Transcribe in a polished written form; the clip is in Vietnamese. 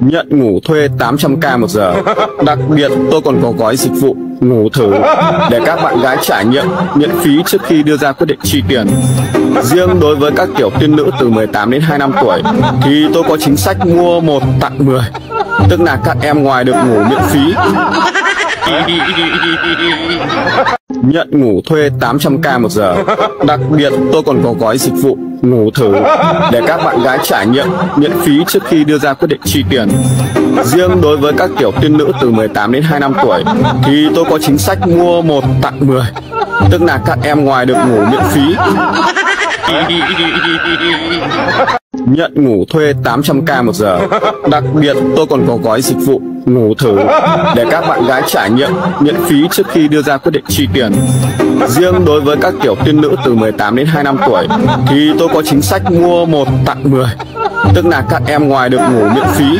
Nhận ngủ thuê 800k một giờ. Đặc biệt tôi còn có gói dịch vụ ngủ thử để các bạn gái trải nghiệm miễn phí trước khi đưa ra quyết định chi tiền. Riêng đối với các kiểu tiên nữ từ 18 đến 25 tuổi thì tôi có chính sách mua 1 tặng 10, tức là các em ngoài được ngủ miễn phí. Nhận ngủ thuê 800k một giờ. Đặc biệt tôi còn có gói dịch vụ ngủ thử để các bạn gái trải nghiệm miễn phí trước khi đưa ra quyết định chi tiền. Riêng đối với các kiểu tiên nữ từ 18 đến 25 tuổi thì tôi có chính sách mua 1 tặng 10, tức là các em ngoài được ngủ miễn phí. Nhận ngủ thuê 800k một giờ. Đặc biệt tôi còn có gói dịch vụ ngủ thử để các bạn gái trải nghiệm miễn phí trước khi đưa ra quyết định chi tiền. Riêng đối với các kiểu tiên nữ từ 18 đến 25 tuổi thì tôi có chính sách mua 1 tặng 10, tức là các em ngoài được ngủ miễn phí.